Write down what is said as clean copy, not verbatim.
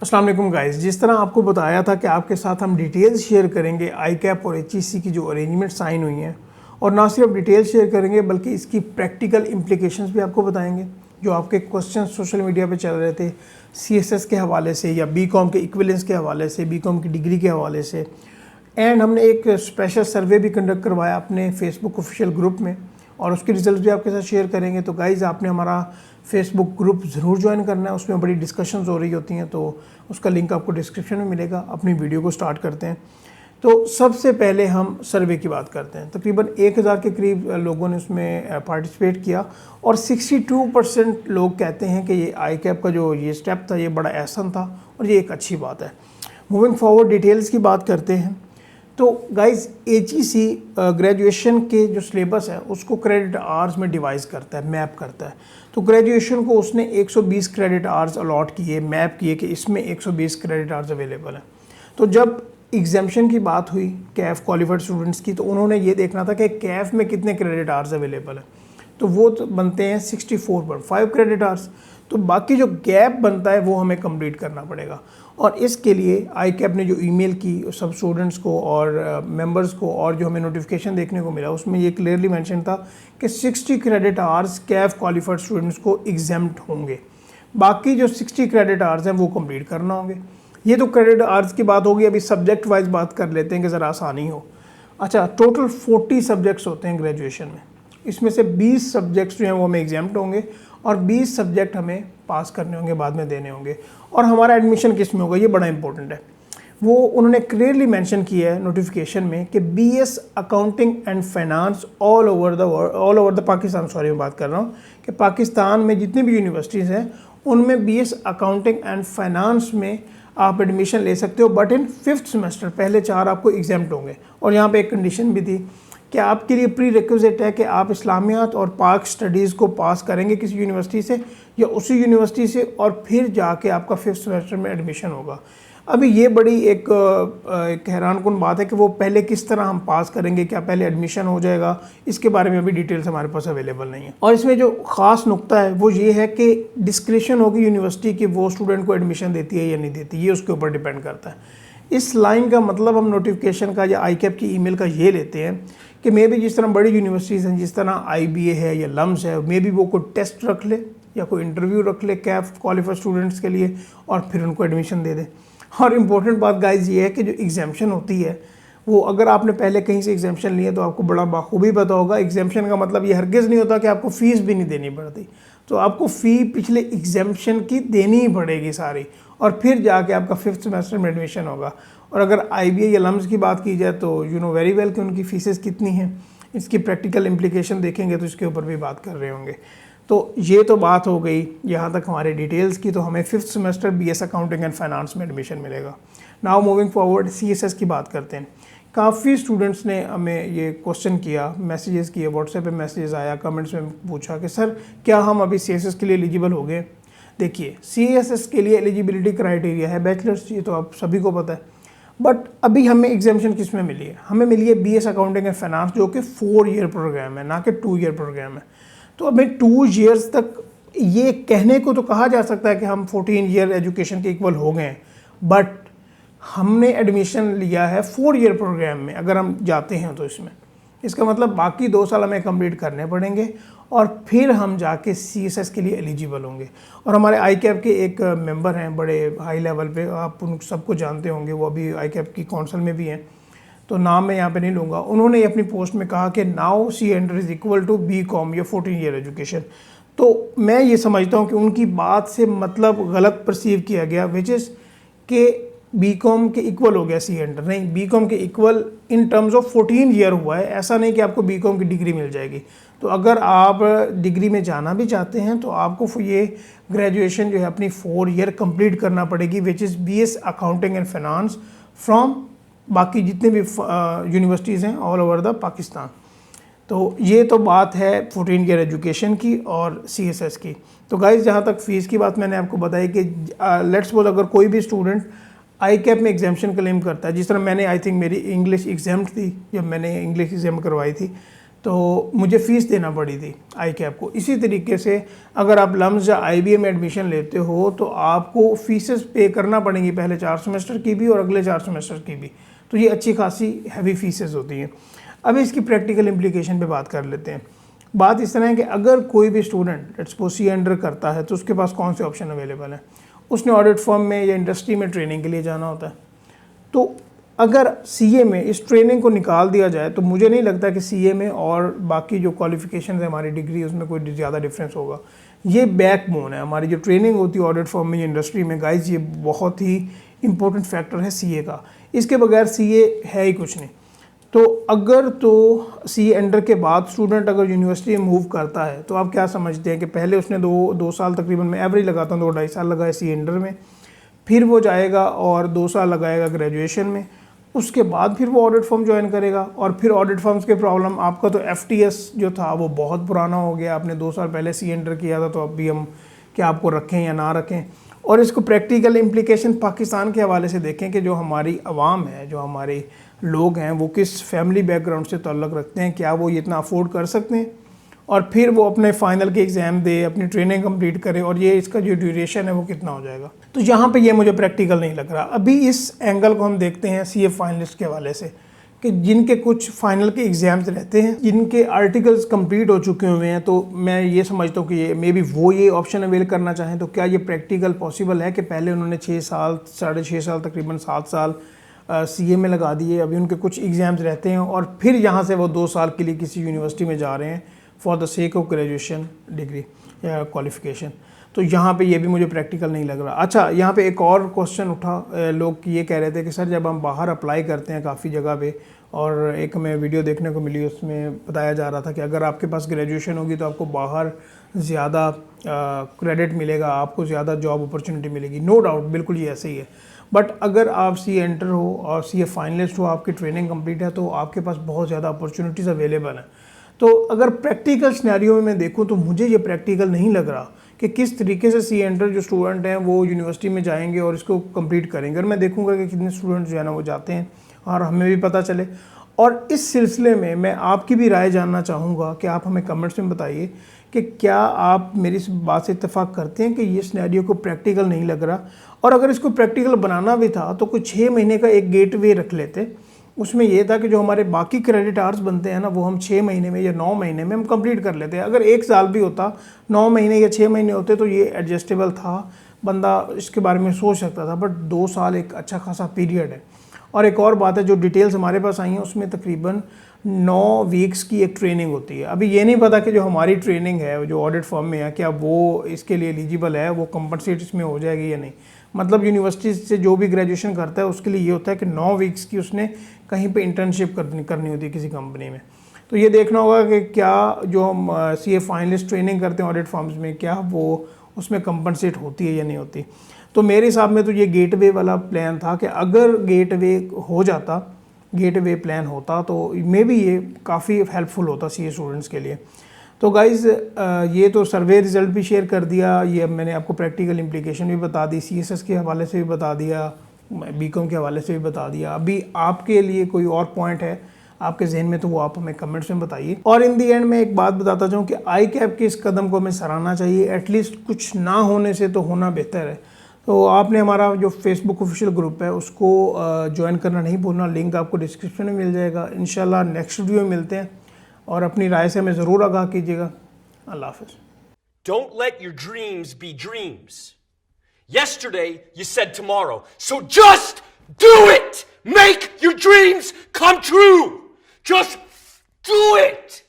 अस्सलाम वालेकुम गाइस, जिस तरह आपको बताया था कि आपके साथ हम डिटेल्स शेयर करेंगे आई कैप और एचईसी की जो अरेंजमेंट साइन हुई हैं, और ना सिर्फ डिटेल्स शेयर करेंगे बल्कि इसकी प्रैक्टिकल इम्प्लीकेशंस भी आपको बताएंगे। जो आपके क्वेश्चन सोशल मीडिया पे चल रहे थे सीएसएस के हवाले से या बीकॉम के इक्विवेलेंस के हवाले से, बीकॉम की डिग्री के हवाले से, एंड हमने एक स्पेशल सर्वे भी कंडक्ट करवाया अपने फेसबुक ऑफिशियल ग्रुप में और उसके रिजल्ट भी आपके साथ शेयर करेंगे। तो गाइज़, आपने हमारा फेसबुक ग्रुप ज़रूर ज्वाइन करना है, उसमें बड़ी डिस्कशंस हो रही होती हैं, तो उसका लिंक आपको डिस्क्रिप्शन में मिलेगा। अपनी वीडियो को स्टार्ट करते हैं। तो सबसे पहले हम सर्वे की बात करते हैं। तकरीबन 1000 के करीब लोगों ने उसमें पार्टिसिपेट किया और 62% लोग कहते हैं कि ये आई कैप का जो ये स्टेप था ये बड़ा आसान था और ये एक अच्छी बात है। मूविंग फॉरवर्ड डिटेल्स की बात करते हैं। तो गाइज, एचईसी ग्रेजुएशन के जो सिलेबस है उसको क्रेडिट आवर्स में डिवाइस करता है, मैप करता है। तो ग्रेजुएशन को उसने 120 क्रेडिट आवर्स अलॉट किए, मैप किए कि इसमें 120 क्रेडिट आवर्स अवेलेबल हैं। तो जब एग्जामिशन की बात हुई कैफ क्वालिफाइड स्टूडेंट्स की, तो उन्होंने ये देखना था कि कैफ में कितने क्रेडिट आवर्स अवेलेबल हैं। तो वो तो बनते हैं 64.5 क्रेडिट आवर्स। तो बाकी जो गैप बनता है वो हमें कंप्लीट करना पड़ेगा, और इसके लिए आई कैप ने जो ईमेल की सब स्टूडेंट्स को और मेंबर्स को, और जो हमें नोटिफिकेशन देखने को मिला उसमें ये क्लियरली मेंशन था कि 60 credit hours Kaif qualified students को एग्जेम्प्ट होंगे। बाकी जो 60 क्रेडिट आवर्स हैं वो कंप्लीट करना होंगे। ये तो क्रेडिट आवर्स की बात होगी। अभी सब्जेक्ट वाइज बात कर लेते हैं कि ज़रा आसानी हो। अच्छा, टोटल 40 सब्जेक्ट्स होते हैं ग्रेजुएशन में। इसमें से 20 सब्जेक्ट्स जो हैं वो हमें एग्जाम्प्ट होंगे और 20 सब्जेक्ट हमें पास करने होंगे, बाद में देने होंगे। और हमारा एडमिशन किस में होगा, ये बड़ा इंपॉर्टेंट है। वो उन्होंने क्लियरली मेंशन किया है नोटिफिकेशन में कि BS accounting and finance all over the Pakistan, sorry मैं बात कर रहा हूँ कि पाकिस्तान में जितनी भी यूनिवर्सिटीज़ हैं उनमें बीएस अकाउंटिंग एंड फाइनेंस में आप एडमिशन ले सकते हो, बट इन 5th सेमेस्टर पहले 4 आपको एग्जाम्प्ट होंगे। और यहाँ पे एक कंडीशन भी थी कि आपके लिए प्री रिक्विजिट है कि आप इस्लामियात और पाक स्टडीज़ को पास करेंगे किसी यूनिवर्सिटी से या उसी यूनिवर्सिटी से, और फिर जाके आपका 5th सेमेस्टर में एडमिशन होगा। अभी ये बड़ी एक हैरानकुन बात है कि वो पहले किस तरह हम पास करेंगे, क्या पहले एडमिशन हो जाएगा, इसके बारे में अभी डिटेल्स हमारे पास अवेलेबल नहीं है। और इसमें जो ख़ास नुक्ता है वो ये है कि डिस्क्रिशन होगी यूनिवर्सिटी की वो स्टूडेंट को एडमिशन देती है या नहीं देती, ये उसके ऊपर डिपेंड करता है। इस लाइन का मतलब हम नोटिफिकेशन का या आई कैप की ईमेल का ये लेते हैं कि मे बी जिस तरह बड़ी यूनिवर्सिटीज़ हैं, जिस तरह IBA है या लम्स है, मे बी वो कोई टेस्ट रख ले या कोई इंटरव्यू रख ले कैफ क्वालिफाइड स्टूडेंट्स के लिए और फिर उनको एडमिशन दे दे। और इम्पोर्टेंट बात गाइज ये है कि जो एग्जाम्पशन होती है वो, अगर आपने पहले कहीं से एग्जाम्पशन लिया तो आपको बड़ा बाखूबी पता होगा। एग्जाम्पशन का मतलब ये हरगिज़ नहीं होता कि आपको फ़ीस भी नहीं देनी पड़ती। तो आपको फ़ी पिछले एग्जाम्पशन की देनी ही पड़ेगी सारी, और फिर जाके आपका 5th सेमेस्टर में एडमिशन होगा। और अगर IBA या लम्स की बात की जाए तो यू नो वेरी वेल कि उनकी फ़ीसेस कितनी हैं, इसकी प्रैक्टिकल इम्प्लीकेशन देखेंगे तो इसके ऊपर भी बात कर रहे होंगे। तो ये तो बात हो गई यहाँ तक हमारे डिटेल्स की। तो हमें 5th semester BS accounting and finance में एडमिशन मिलेगा। नाउ मूविंग फॉरवर्ड CSS की बात करते हैं। काफ़ी स्टूडेंट्स ने हमें ये क्वेश्चन किया, मैसेजेस किए, व्हाट्सएप पे मैसेजेस आया, कमेंट्स में पूछा कि सर क्या हम अभी CSS के लिए एलिजिबल हो गए। देखिए, CSS के लिए एलिजिबिलिटी क्राइटेरिया है बैचलर्स, ये तो आप सभी को पता है। बट अभी हमें एग्जामिशन किस में मिली है, हमें मिली है BS अकाउंटिंग एंड फाइनेंस, जो कि 4 ईयर प्रोग्राम है, ना कि 2 ईयर प्रोग्राम है। तो हमें 2 ईयर्स तक ये कहने को तो कहा जा सकता है कि हम 14 ईयर एजुकेशन के इक्वल हो गए हैं, बट हमने एडमिशन लिया है 4 ईयर प्रोग्राम में। अगर हम जाते हैं तो इसमें इसका मतलब बाकी 2 साल हमें कंप्लीट करने पड़ेंगे और फिर हम जाके CSS के लिए एलिजिबल होंगे। और हमारे आई कैप के एक मेंबर हैं बड़े हाई लेवल पे, आप उन सबको जानते होंगे, वो अभी आई कैप की काउंसिल में भी हैं, तो नाम मैं यहाँ पे नहीं लूँगा। उन्होंने अपनी पोस्ट में कहा कि now C is equal to BCom या 14 ईयर एजुकेशन। तो मैं ये समझता हूँ कि उनकी बात से मतलब गलत परसीव किया गया, विच इज़ के BCom के इक्वल हो गया C नहीं, BCom के equal in terms of 14 year हुआ है। ऐसा नहीं कि आपको BCom की डिग्री मिल जाएगी। तो अगर आप डिग्री में जाना भी चाहते हैं तो आपको ये ग्रेजुएशन जो है अपनी 4 ईयर कंप्लीट करना पड़ेगी, which is BS accounting and finance from बाकी जितने भी यूनिवर्सिटीज़ हैं ऑल ओवर द पाकिस्तान। तो ये तो बात है 14 ईयर एजुकेशन की और CSS की। तो गाइस, जहाँ तक फ़ीस की बात मैंने आपको बताई कि लेट्स सपोज अगर कोई भी स्टूडेंट आई कैप में एग्जाम्पशन क्लेम करता है, जिस तरह मैंने आई थिंक मेरी इंग्लिश एग्जाम्प्ट थी, जब मैंने इंग्लिश एग्जाम करवाई थी, तो मुझे फ़ीस देना पड़ी थी आई कैप को। इसी तरीके से अगर आप लम्स या IBA में एडमिशन लेते हो तो आपको फीसेस पे करना पड़ेंगी, पहले 4 सेमेस्टर की भी और अगले 4 सेमेस्टर की भी। तो ये अच्छी खासी हैवी फीसेस होती हैं। अब इसकी प्रैक्टिकल इम्प्लीकेशन पे बात कर लेते हैं। बात इस तरह है कि अगर कोई भी student let's suppose C under करता है तो उसके पास कौन से ऑप्शन अवेलेबल हैं। उसने ऑडिट फर्म में या इंडस्ट्री में ट्रेनिंग के लिए जाना होता है। तो अगर CA में इस ट्रेनिंग को निकाल दिया जाए तो मुझे नहीं लगता कि CA में और बाकी जो क्वालिफिकेशन है हमारी डिग्री उसमें कोई ज़्यादा डिफरेंस होगा। ये बैकबोन है हमारी जो ट्रेनिंग होती है ऑडिट फर्म में, इंडस्ट्री में। गाइज ये बहुत ही इंपॉर्टेंट फैक्टर है CA का, इसके बगैर CA है ही कुछ नहीं। तो अगर तो CA अंडर के बाद स्टूडेंट अगर यूनिवर्सिटी में मूव करता है तो आप क्या समझते हैं कि पहले उसने दो साल तकरीबन मैं एवरेज लगाता हूँ 2-2.5 साल लगाए CA अंडर में, फिर वो जाएगा और 2 साल लगाएगा ग्रेजुएशन में, उसके बाद फिर वो ऑडिट फर्म ज्वाइन करेगा। और फिर ऑडिट फर्म्स के प्रॉब्लम, आपका तो FTS जो था वो बहुत पुराना हो गया, आपने 2 साल पहले CA अंडर किया था, तो अब भी हम क्या आपको रखें या ना रखें। और इसको प्रैक्टिकल इम्प्लीकेशन पाकिस्तान के हवाले से देखें कि जो हमारी आवाम है, जो हमारे लोग हैं, वो किस फैमिली बैकग्राउंड से ताल्लुक़ रखते हैं, क्या वो ये इतना अफोर्ड कर सकते हैं, और फिर वो अपने फाइनल के एग्ज़ाम दे, अपनी ट्रेनिंग कंप्लीट करे, और ये इसका जो ड्यूरेशन है वो कितना हो जाएगा। तो यहाँ पे ये मुझे प्रैक्टिकल नहीं लग रहा। अभी इस एंगल को हम देखते हैं CA फाइनलिस्ट के हवाले से कि जिनके कुछ फाइनल के एग्ज़ाम्स रहते हैं, जिनके आर्टिकल्स कंप्लीट हो चुके हुए हैं, तो मैं ये समझता हूँ कि ये मे बी वो ये ऑप्शन अवेल करना चाहें। तो क्या ये प्रैक्टिकल पॉसिबल है कि पहले उन्होंने 6 साल 6.5 साल तकरीबन 7 साल CA में लगा दिए, अभी उनके कुछ एग्ज़ाम्स रहते हैं, और फिर यहाँ से वो 2 साल के लिए किसी यूनिवर्सिटी में जा रहे हैं for the sake of graduation degree या क्वालिफिकेशन। तो यहाँ पे ये भी मुझे प्रैक्टिकल नहीं लग रहा। अच्छा, यहाँ पे एक और क्वेश्चन उठा, लोग ये कह रहे थे कि सर जब हम बाहर अप्लाई करते हैं काफ़ी जगह पे, और एक हमें वीडियो देखने को मिली उसमें बताया जा रहा था कि अगर आपके पास ग्रेजुएशन होगी तो आपको बाहर ज़्यादा क्रेडिट मिलेगा, आपको ज़्यादा जॉब अपॉर्चुनिटी मिलेगी। नो डाउट, बिल्कुल ये ऐसे ही है। बट अगर आप CA एंटर हो और CA फाइनलिस्ट हो, आपकी ट्रेनिंग कंप्लीट है, तो आपके पास बहुत ज़्यादा अपॉर्चुनिटीज़ अवेलेबल हैं। तो अगर प्रैक्टिकल सिनेरियो में मैं देखूं तो मुझे ये प्रैक्टिकल नहीं लग रहा कि किस तरीके से CA एंटर जो स्टूडेंट हैं वो यूनिवर्सिटी में जाएंगे और इसको कंप्लीट करेंगे। और मैं देखूंगा कि कितने स्टूडेंट जो है ना वो जाते हैं और हमें भी पता चले। और इस सिलसिले में मैं आपकी भी राय जानना चाहूँगा कि आप हमें कमेंट्स में बताइए कि क्या आप मेरी इस बात से इत्तेफाक करते हैं कि ये सिनेरियो को प्रैक्टिकल नहीं लग रहा, और अगर इसको प्रैक्टिकल बनाना भी था तो कुछ 6 महीने का एक गेटवे रख लेते। उसमें यह था कि जो हमारे बाकी क्रेडिट आवर्स बनते हैं ना, वो हम 6 महीने में या 9 महीने में हम कंप्लीट कर लेते हैं। अगर 1 साल भी होता, 9 महीने या 6 महीने होते तो ये एडजस्टेबल था, बंदा इसके बारे में सोच सकता था। बट 2 साल एक अच्छा खासा पीरियड है। और एक और बात है, जो डिटेल्स हमारे पास आई हैं उसमें तकरीबन 9 वीक्स की एक ट्रेनिंग होती है। अभी ये नहीं पता कि जो हमारी ट्रेनिंग है जो ऑडिट फर्म में है, क्या वो इसके लिए एलिजिबल है, वो कंपनसेट इसमें हो जाएगी या नहीं। मतलब यूनिवर्सिटी से जो भी ग्रेजुएशन करता है उसके लिए ये होता है कि 9 वीक्स की उसने कहीं पे इंटर्नशिप करनी होती है किसी कंपनी में। तो ये देखना होगा कि क्या जो हम CA फाइनलिस्ट ट्रेनिंग करते हैं ऑडिट फर्म्स में, क्या वो उसमें कंपनसेट होती है या नहीं होती। तो मेरे हिसाब में तो ये गेटवे वाला प्लान था कि अगर गेटवे हो जाता, गेटवे प्लान होता, तो मे बी ये काफ़ी हेल्पफुल होता CA स्टूडेंट्स के लिए। तो गाइज़ ये तो सर्वे रिज़ल्ट भी शेयर कर दिया, ये मैंने आपको प्रैक्टिकल इम्प्लीकेशन भी बता दी, CSS के हवाले से भी बता दिया, BCom के हवाले से भी बता दिया। अभी आपके लिए कोई और पॉइंट है आपके जहन में तो वो आप हमें कमेंट्स में बताइए। और इन दी एंड में एक बात बताता जाऊँ कि ICAP के इस कदम को हमें सराहना चाहिए। एटलीस्ट कुछ ना होने से तो होना बेहतर है। तो आपने हमारा जो फेसबुक ऑफिशियल ग्रुप है उसको ज्वाइन करना नहीं भूलना, लिंक आपको डिस्क्रिप्शन में मिल जाएगा। इंशाल्लाह नेक्स्ट वीडियो में मिलते हैं, और अपनी राय से हमें ज़रूर आगाह कीजिएगा। अल्लाह हाफ़िज़। Don't let your dreams be dreams. Yesterday you said tomorrow, so just do it! Make your dreams come true! Just do it!